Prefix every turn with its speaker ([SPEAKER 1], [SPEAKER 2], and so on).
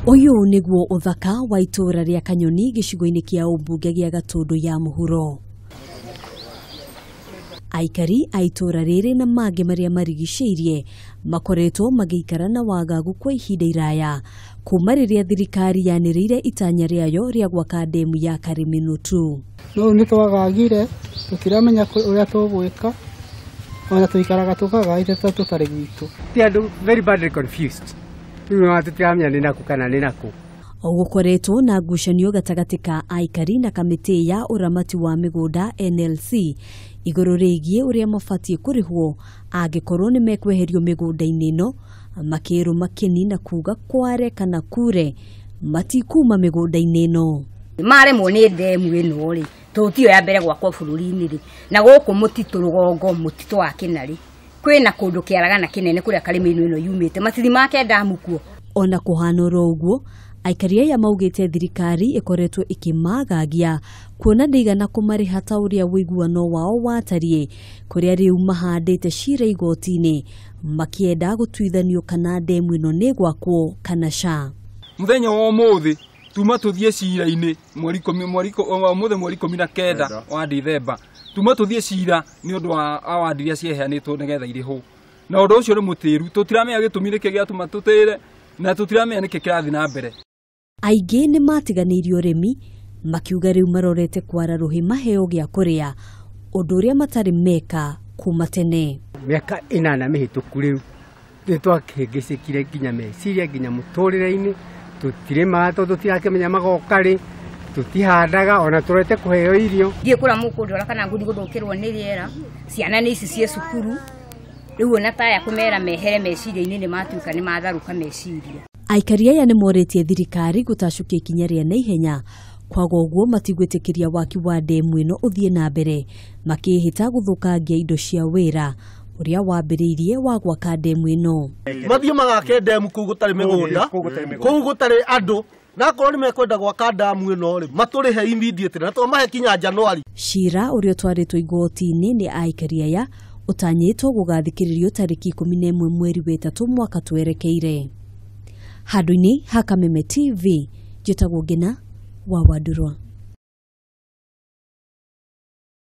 [SPEAKER 1] Uyu niguo uthaka wa itura ria Kanyoni gicigo-ini kia umbunge gia Gatundu ya muhuro. Aikari a itura riri na mangĩ maria marigicĩirie makoretwo magĩikara na wagagu kwa ihinda iraya kuma rĩrĩa thirikari yanĩrĩire itanya rĩayo rĩa gwaka ndemu ya Kariminutu.
[SPEAKER 2] No nĩ twagagire tũtiramenya ũrĩa tũgwĩka ona tũikaraga tũkagaite tũtarĩ gwitũ.
[SPEAKER 3] Ti andũ very badly confused. Rĩu tũtiramenya nĩ naku kana nĩ naku.
[SPEAKER 1] Gukoretwo na ngucanio gatagatĩ ka aikari na kamĩtĩ ya ũramati wa mĩgũnda NLC igũrũ rĩgiĩ ũrĩa mabatie kũrĩhwo angĩkorwo nĩ mekweherio mĩgũnda-inĩ ĩno, makĩrwo makĩnina kuga kware kana kure matikuma mĩgũnda-inĩ ĩno.
[SPEAKER 4] Maremwo nĩ ndemu ĩno rĩ tũtio ya mbere gwakwo bũrũri-inĩ rĩ na gũkũ mũtitũ rũgongo mũtitũ wa Kĩnarĩ kwĩna kũndũ kĩaragana kĩnene kũrĩa Karĩmĩnũ ĩno yumĩte matiri make ndamu kuo.
[SPEAKER 1] Ona kũhana ũguo aikari aya maugĩte thirikari ĩkoretwo ĩkĩmagagia kuona ndĩigana kũmarĩha ta ũrĩa wĩiguano wao watariĩ kũrĩa rĩu mahandĩte cira igoti-inĩ makĩenda gũtuithanio kana ndemu ĩno nĩ gwakwo kana ca.
[SPEAKER 5] Muthenya wa ũmũthĩ tuma tũthiĩ cira-inĩ mweri 19 wa Dithemba tuma tũthiĩ cira nĩ ũndũ wa award iria cieheanĩtwo nĩgetha irĩhwo na ũndũ ũcio nĩ mũtĩru tũtiramenya gĩtũmi nĩkĩ gĩatũma tũtĩre na tũtiramenya nĩkĩ kĩrathiĩ na mbere.
[SPEAKER 1] Aingĩ nĩ matiganĩirio ũrĩmi makiuga rĩu marorete kwara rũhĩ maheo gĩa kũrĩa ũndũ ũrĩa matarĩ meka kuma tene.
[SPEAKER 3] Mĩaka 8 mĩhĩtũku rĩu nĩ twakĩhĩngĩcĩkire nginya meciria nginya mũtũrĩre-inĩ tũtirĩma tũtirakĩmenya magoka rĩ tũtihandaga ona tũrete kũheo irio.
[SPEAKER 4] Thiĩ kũra mũkũndora kana ngũthi gũthũkĩrwo nĩ rĩera ciana nĩ ici cie cukuru rĩu ona taya kũmera mehere meciria-inĩ nĩ matuĩka nĩ matharũka meciria.
[SPEAKER 1] Aikari aya nĩ morĩtie thirikari gũtacukia ikinya rĩa naihenya kwaga ũguo matigwĩtĩkĩria waki wa ndemu ĩno ũthiĩ na mbere makĩhĩta gũthũkangia indo cia wĩra ũrĩa wambĩrĩirie wa gwaka ndemu ĩno.
[SPEAKER 6] Mathiĩ magake ndemu kũu gũtarĩ mĩgũnda kũu gũtarĩ andũ na akorwo nĩ mekwenda gwaka ndemu ĩno rĩ matũrĩhe immediately na tũmahe kinya Januari.
[SPEAKER 1] Cira ũrĩa twarĩtwo igoti-inĩ nĩ aikari aya ũtanyĩtwo gũgathikĩrĩrio tarĩki 11 mweri wa 3 mwaka twerekeire. Handũ-inĩ ha Kameme TV, njĩtagwo Ngina wa Wandurwa.